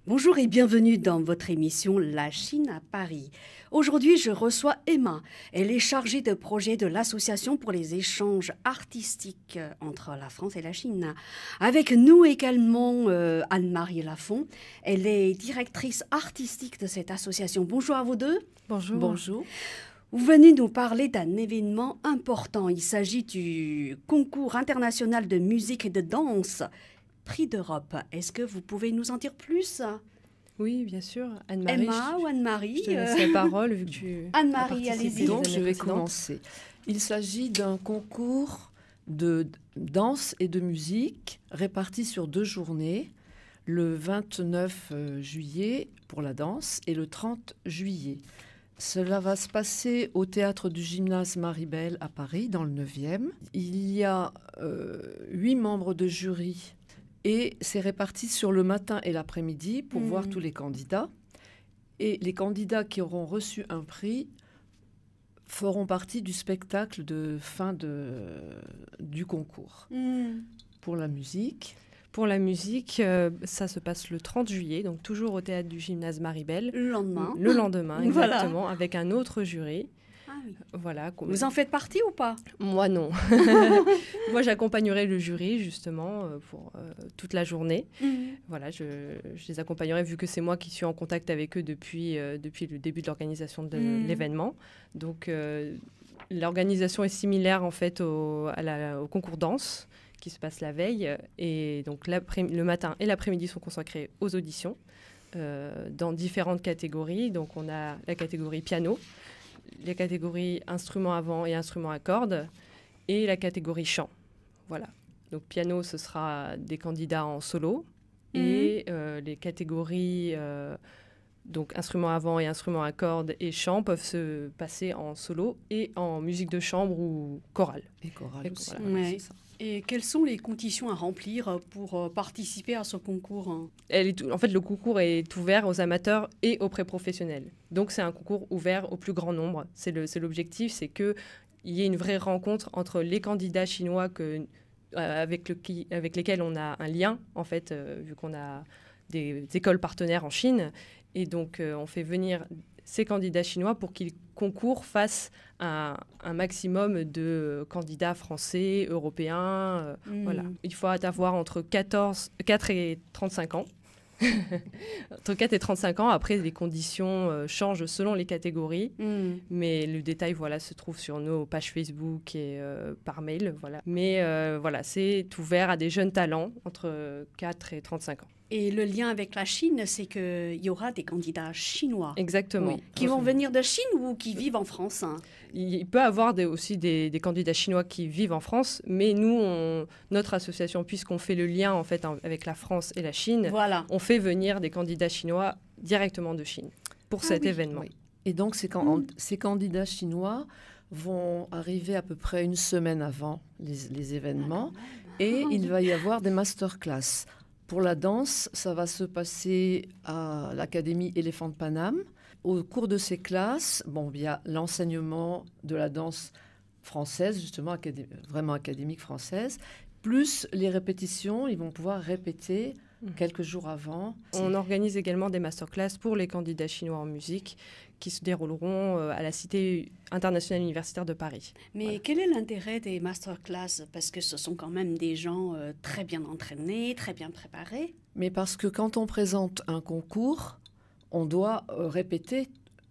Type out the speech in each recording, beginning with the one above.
Bonjour et bienvenue dans votre émission La Chine à Paris. Aujourd'hui, je reçois Emma. Elle est chargée de projet de l'Association pour les échanges artistiques entre la France et la Chine. Avec nous également Anne-Marie Lafont. Elle est directrice artistique de cette association. Bonjour à vous deux. Bonjour. Bonjour. Vous venez nous parler d'un événement important. Il s'agit du concours international de musique et de danse. Prix d'Europe. Est-ce que vous pouvez nous en dire plus? Oui, bien sûr. Anne-Marie. Emma ou Anne-Marie? Je te laisse la parole vu que tu Anne-Marie, as allez-y. participé Donc, les je années vais précédentes. commencer. Il s'agit d'un concours de danse et de musique réparti sur 2 journées, le 29 juillet pour la danse et le 30 juillet. Cela va se passer au théâtre du Gymnase Maribel à Paris, dans le 9e. Il y a 8 membres de jury et c'est réparti sur le matin et l'après-midi pour voir tous les candidats. Et les candidats qui auront reçu un prix feront partie du spectacle de fin du concours. Pour la musique, Pour la musique, ça se passe le 30 juillet, donc toujours au théâtre du Gymnase Maribel. Le lendemain. Le lendemain, Voilà. exactement, avec un autre jury. Ah oui. Voilà. Vous en faites partie ou pas? Moi, non. Moi, j'accompagnerai le jury, justement, pour toute la journée. Voilà, je les accompagnerai, vu que c'est moi qui suis en contact avec eux depuis le début de l'organisation de l'événement. Donc, l'organisation est similaire, en fait, au concours danse qui se passe la veille. Et donc, le matin et l'après-midi sont consacrés aux auditions dans différentes catégories. Donc, on a la catégorie piano, les catégories instruments à vent et instruments à cordes, et la catégorie chant. Voilà. Donc, piano, ce sera des candidats en solo. Et les catégories donc instruments à vent et instruments à cordes et chant peuvent se passer en solo et en musique de chambre ou chorale. et chorale aussi. Voilà. Ouais. C'est ça. Et quelles sont les conditions à remplir pour participer à ce concours? En fait, le concours est ouvert aux amateurs et aux pré-professionnels. Donc, c'est un concours ouvert au plus grand nombre. C'est l'objectif, c'est qu'il y ait une vraie rencontre entre les candidats chinois avec lesquels on a un lien, en fait, vu qu'on a des écoles partenaires en Chine. Et donc, on fait venir ces candidats chinois pour qu'ils concourent face à un maximum de candidats français, européens. Voilà. Il faut avoir entre 4 et 35 ans. Entre 4 et 35 ans. Après, les conditions changent selon les catégories. Mais le détail, voilà, se trouve sur nos pages Facebook et par mail. Voilà. Mais voilà, c'est ouvert à des jeunes talents entre 4 et 35 ans. Et le lien avec la Chine, c'est qu'il y aura des candidats chinois Exactement. Oui. qui vont venir de Chine ou qui vivent en France. Il peut y avoir aussi des candidats chinois qui vivent en France, mais nous, notre association, puisqu'on fait le lien en fait avec la France et la Chine, Voilà. on fait venir des candidats chinois directement de Chine pour cet oui. événement. Oui. Et donc, ces candidats chinois vont arriver à peu près une semaine avant les événements et il va y avoir des masterclass. Pour la danse, ça va se passer à l'Académie Éléphant de Paname. Au cours de ces classes, il y a l'enseignement de la danse française, justement, vraiment académique française, plus les répétitions. Ils vont pouvoir répéter quelques jours avant. On organise également des masterclass pour les candidats chinois en musique qui se dérouleront à la Cité internationale universitaire de Paris. Mais Voilà. quel est l'intérêt des masterclass? Parce que ce sont quand même des gens très bien entraînés, très bien préparés. Mais parce que quand on présente un concours, on doit répéter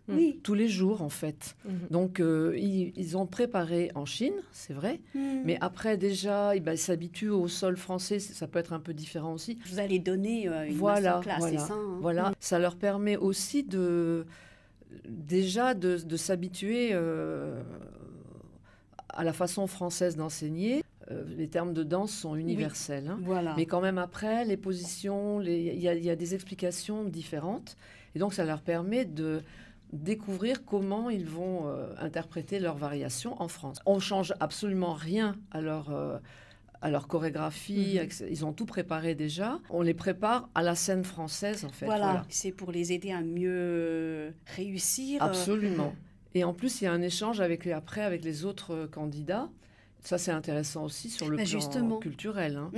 Oui. tous les jours, en fait. Donc, ils ont préparé en Chine, c'est vrai. Mais après, déjà, ils s'habituent au sol français. Ça peut être un peu différent aussi. Vous allez donner une Voilà, masterclass, voilà, c'est ça voilà. Ça leur permet aussi de s'habituer à la façon française d'enseigner. Les termes de danse sont universels. Hein. Voilà. Mais quand même, après, les positions, il y a des explications différentes. Et donc, ça leur permet de découvrir comment ils vont interpréter leurs variations en France. On ne change absolument rien à leur chorégraphie. Ils ont tout préparé déjà. On les prépare à la scène française, en fait. Voilà. C'est pour les aider à mieux réussir. Absolument. Et en plus, il y a un échange avec les autres candidats. Ça, c'est intéressant aussi sur le plan justement. culturel. Hein.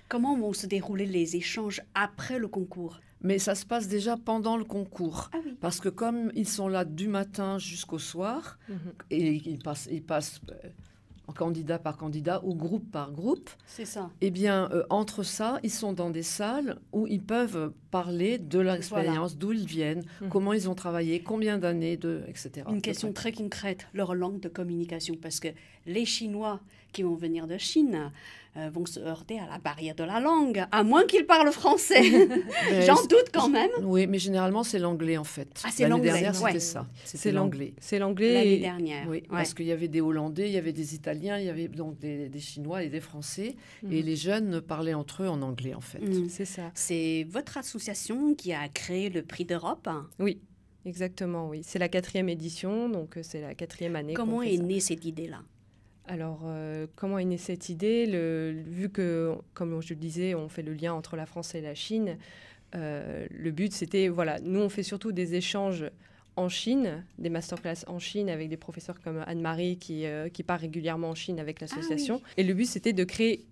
Comment vont se dérouler les échanges après le concours? Mais ça se passe déjà pendant le concours. Ah oui. Parce que comme ils sont là du matin jusqu'au soir, et ils passent en candidat par candidat ou groupe par groupe, C'est ça. eh bien, entre ça, ils sont dans des salles où ils peuvent parler de leur expérience, d'où ils viennent, comment ils ont travaillé, combien d'années, etc. Une question très concrète, leur langue de communication, parce que les Chinois qui vont venir de Chine vont se heurter à la barrière de la langue, à moins qu'ils parlent français. J'en doute quand même. Oui, mais généralement, c'est l'anglais, en fait. Ah, c'est L'année l'anglais, dernière, ouais. c'était ça. C'était l'anglais. C'est l'anglais. L'année dernière. Oui, Ouais. parce qu'il y avait des Hollandais, il y avait des Italiens, il y avait donc des Chinois et des Français. Et les jeunes parlaient entre eux en anglais, en fait. C'est ça. C'est votre association qui a créé le prix d'Europe. Oui, exactement, oui. C'est la 4e édition, donc c'est la 4e année. Comment qu'on fait est ça. née cette idée-là? Alors, comment est née cette idée? Vu que, comme je le disais, on fait le lien entre la France et la Chine, le but, c'était, voilà, nous, on fait surtout des échanges en Chine, des masterclass en Chine avec des professeurs comme Anne-Marie qui part régulièrement en Chine avec l'association. oui. Et le but, c'était de créer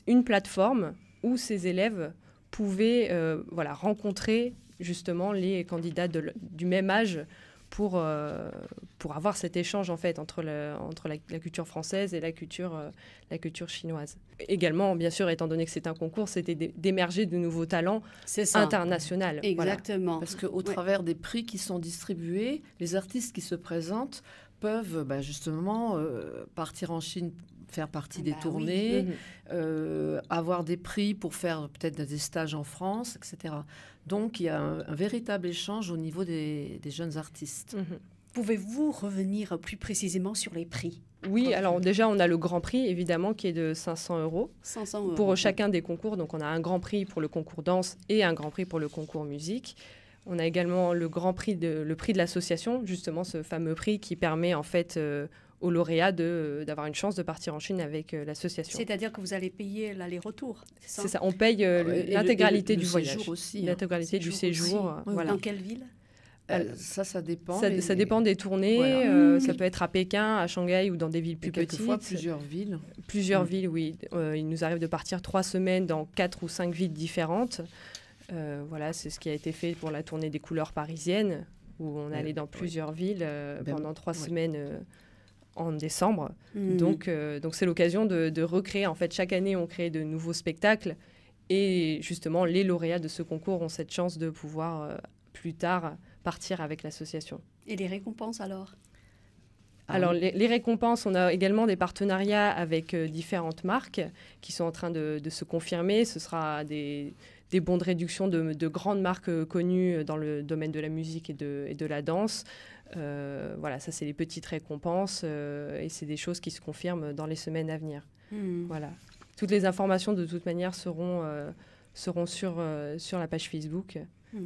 une plateforme où ces élèves pouvaient rencontrer justement les candidats du même âge pour avoir cet échange en fait entre la culture française et la culture chinoise. Également, bien sûr, étant donné que c'est un concours, c'était d'émerger de nouveaux talents internationaux. Exactement. Parce qu'au travers des prix qui sont distribués, les artistes qui se présentent peuvent justement partir en Chine, faire partie des tournées, avoir des prix pour faire peut-être des stages en France, etc. Donc, il y a un véritable échange au niveau des jeunes artistes. Pouvez-vous revenir plus précisément sur les prix? Oui, alors déjà, on a le grand prix, évidemment, qui est de 500 €. 500 € Pour chacun des concours. Donc, on a un grand prix pour le concours danse et un grand prix pour le concours musique. On a également le prix de l'association, justement, ce fameux prix qui permet, en fait, aux lauréats d'avoir une chance de partir en Chine avec l'association. C'est-à-dire que vous allez payer l'aller-retour, c'est ça? C'est ça, on paye l'intégralité du voyage. Séjour aussi. L'intégralité du séjour. Voilà. Dans quelle ville? Ça dépend. Ça dépend des tournées. Voilà. Ça peut être à Pékin, à Shanghai ou dans des villes plus petites. Quelquefois, plusieurs villes. Plusieurs villes, oui. Il nous arrive de partir 3 semaines dans 4 ou 5 villes différentes. Voilà, c'est ce qui a été fait pour la tournée des couleurs parisiennes, où on allait dans plusieurs villes pendant 3 semaines en décembre. Donc c'est l'occasion de recréer. En fait, chaque année, on crée de nouveaux spectacles. Et justement, les lauréats de ce concours ont cette chance de pouvoir, plus tard, partir avec l'association. Et les récompenses, alors? Alors, les récompenses, on a également des partenariats avec différentes marques qui sont en train de se confirmer. Ce sera des bons de réduction de grandes marques connues dans le domaine de la musique et de la danse. Voilà, ça, c'est les petites récompenses et c'est des choses qui se confirment dans les semaines à venir. Voilà. Toutes les informations, de toute manière, seront sur la page Facebook.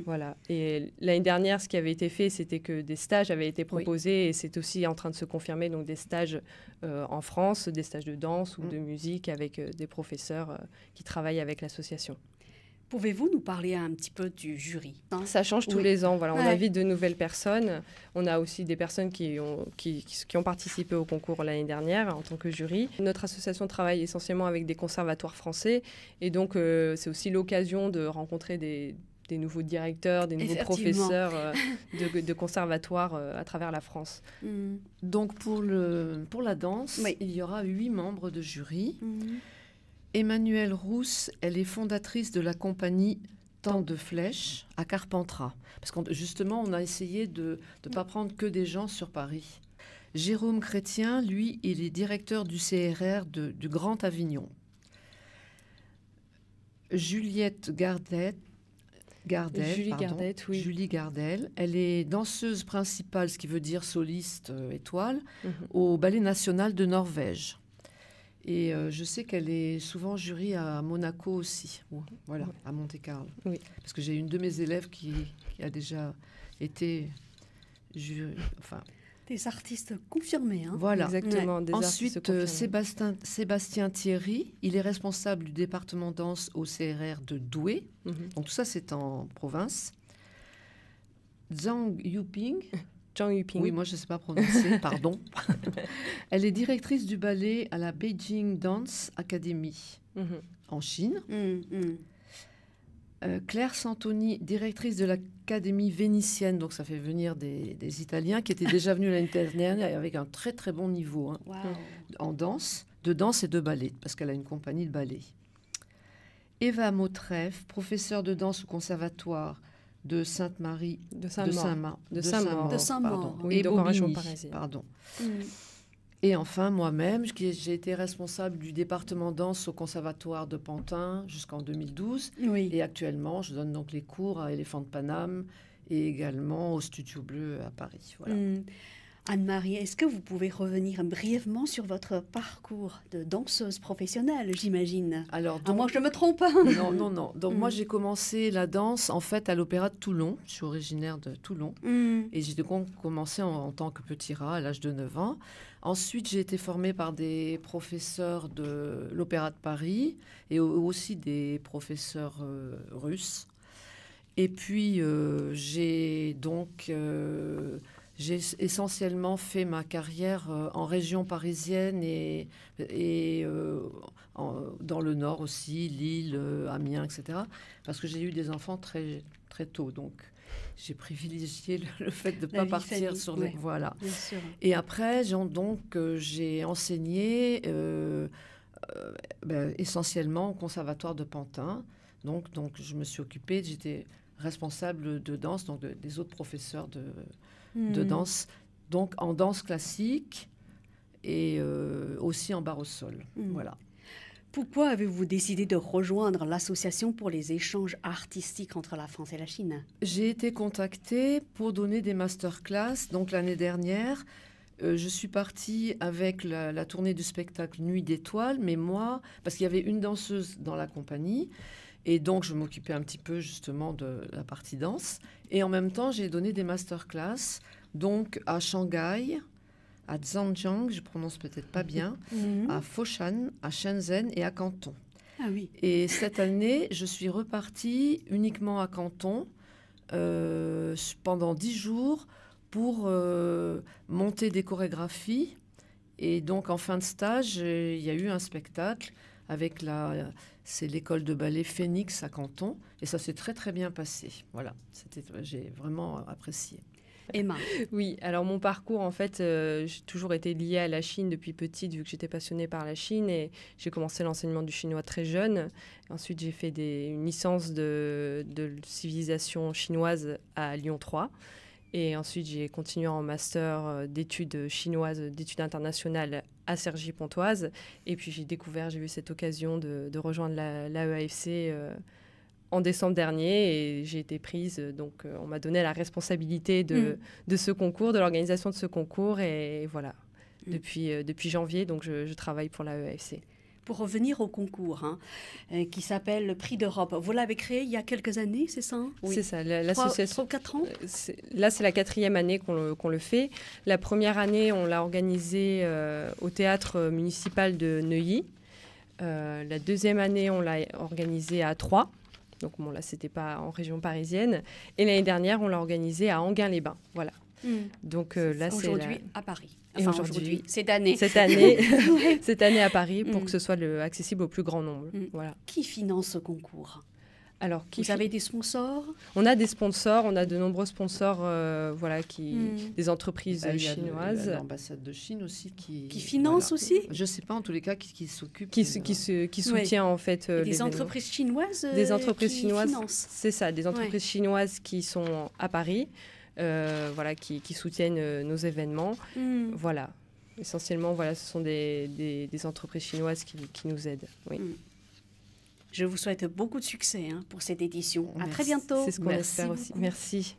Voilà. Et l'année dernière, ce qui avait été fait, c'était que des stages avaient été proposés et c'est aussi en train de se confirmer, donc des stages en France, des stages de danse ou de musique avec des professeurs qui travaillent avec l'association. Pouvez-vous nous parler un petit peu du jury? Ça change tous les ans. Voilà, on invite de nouvelles personnes. On a aussi des personnes qui ont participé au concours l'année dernière en tant que jury. Notre association travaille essentiellement avec des conservatoires français et donc c'est aussi l'occasion de rencontrer des nouveaux directeurs, des nouveaux professeurs de conservatoires à travers la France. Donc pour la danse, il y aura 8 membres de jury. Emmanuelle Rousse, elle est fondatrice de la compagnie Temps de Flèche à Carpentras. Parce qu'on justement, on a essayé de ne pas prendre que des gens sur Paris. Jérôme Chrétien, lui, il est directeur du CRR du Grand Avignon. Juliette Gardel, Julie Gardel, elle est danseuse principale, ce qui veut dire soliste étoile, au Ballet National de Norvège. Et je sais qu'elle est souvent jury à Monaco aussi, voilà, à Monte-Carlo. Oui. Parce que j'ai une de mes élèves qui a déjà été jury. Enfin, des artistes confirmés. Voilà. Exactement. Des Ensuite, Sébastien Thierry, il est responsable du département danse au CRR de Douai. Donc tout ça, c'est en province. Zhang Yuping. Oui, moi, je ne sais pas prononcer, pardon. Elle est directrice du ballet à la Beijing Dance Academy en Chine. Claire Santoni, directrice de l'Académie vénitienne, donc ça fait venir des Italiens qui étaient déjà venus l'année dernière avec un très très bon niveau Wow. en danse, de danse et de ballet, parce qu'elle a une compagnie de ballet. Eva Mautref, professeure de danse au conservatoire de Sainte-Marie de Saint-Maur, et donc en région Bobigny, parisienne. pardon. Mm. Et enfin, moi-même, j'ai été responsable du département danse au Conservatoire de Pantin jusqu'en 2012. Oui. Et actuellement, je donne donc les cours à Éléphant de Paname et également au Studio Bleu à Paris. Voilà. Anne-Marie, est-ce que vous pouvez revenir brièvement sur votre parcours de danseuse professionnelle, j'imagine? Alors, À moins que je me trompe. Non. Donc, moi, j'ai commencé la danse, en fait, à l'Opéra de Toulon. Je suis originaire de Toulon. Et j'ai donc commencé en tant que petit rat à l'âge de 9 ans. Ensuite, j'ai été formée par des professeurs de l'Opéra de Paris et aussi des professeurs russes. Et puis, j'ai essentiellement fait ma carrière en région parisienne et dans le Nord aussi, Lille, Amiens, etc. Parce que j'ai eu des enfants très, très tôt. Donc, j'ai privilégié le fait de ne pas partir sur les... Ouais, voilà. bien sûr. Et après, j'ai enseigné essentiellement au Conservatoire de Pantin. Donc, je me suis occupée, j'étais responsable de danse, donc des autres professeurs de danse, donc en danse classique et aussi en barre au sol. Voilà. Pourquoi avez-vous décidé de rejoindre l'Association pour les échanges artistiques entre la France et la Chine? J'ai été contactée pour donner des masterclass. Donc l'année dernière, je suis partie avec la tournée du spectacle Nuit d'étoiles, mais moi, parce qu'il y avait une danseuse dans la compagnie, et donc je m'occupais un petit peu justement de la partie danse. Et en même temps, j'ai donné des masterclass, donc à Shanghai, à Zhangjiang, je prononce peut-être pas bien, à Foshan, à Shenzhen et à Canton. Ah oui. Et cette année, je suis repartie uniquement à Canton pendant 10 jours pour monter des chorégraphies. Et donc, en fin de stage, il y a eu un spectacle avec c'est l'école de ballet Phoenix à Canton. Et ça s'est très, très bien passé. Voilà, j'ai vraiment apprécié. Emma. Oui, alors mon parcours, en fait, j'ai toujours été liée à la Chine depuis petite, vu que j'étais passionnée par la Chine. Et j'ai commencé l'enseignement du chinois très jeune. Ensuite, j'ai fait une licence de civilisation chinoise à Lyon 3. Et ensuite, j'ai continué en master d'études chinoises, d'études internationales à Cergy-Pontoise. Et puis, j'ai eu cette occasion de rejoindre l'AEAFC en décembre dernier, et j'ai été prise, donc on m'a donné la responsabilité de ce concours, de l'organisation de ce concours, et voilà, depuis janvier, donc je travaille pour l'AEAFC. Pour revenir au concours, qui s'appelle le Prix d'Europe, vous l'avez créé il y a quelques années, c'est ça? Oui. C'est ça, l'association. 3 ou 4 ans? Là, c'est la 4e année qu'on le fait. La première année, on l'a organisé au théâtre municipal de Neuilly. La deuxième année, on l'a organisé à Troyes. Donc bon, là, c'était pas en région parisienne. Et l'année dernière, on l'a organisé à Enghien-les-Bains. Voilà. Donc là, c'est aujourd'hui à Paris. Enfin, aujourd'hui, cette année. Cette année à Paris, pour que ce soit accessible au plus grand nombre. Voilà. Qui finance ce concours? Alors, vous avez des sponsors? On a des sponsors, on a de nombreux sponsors, des entreprises chinoises. Il y a l'ambassade de Chine aussi qui finance aussi. Je ne sais pas, en tous les cas, qui s'occupe. Qui soutient en fait des entreprises chinoises. Des entreprises chinoises. Financent. C'est ça, des entreprises chinoises qui sont à Paris, qui soutiennent nos événements. Voilà. Essentiellement, ce sont des entreprises chinoises qui nous aident. Oui. Je vous souhaite beaucoup de succès pour cette édition. Merci. À très bientôt. C'est ce qu'on espère aussi. Merci.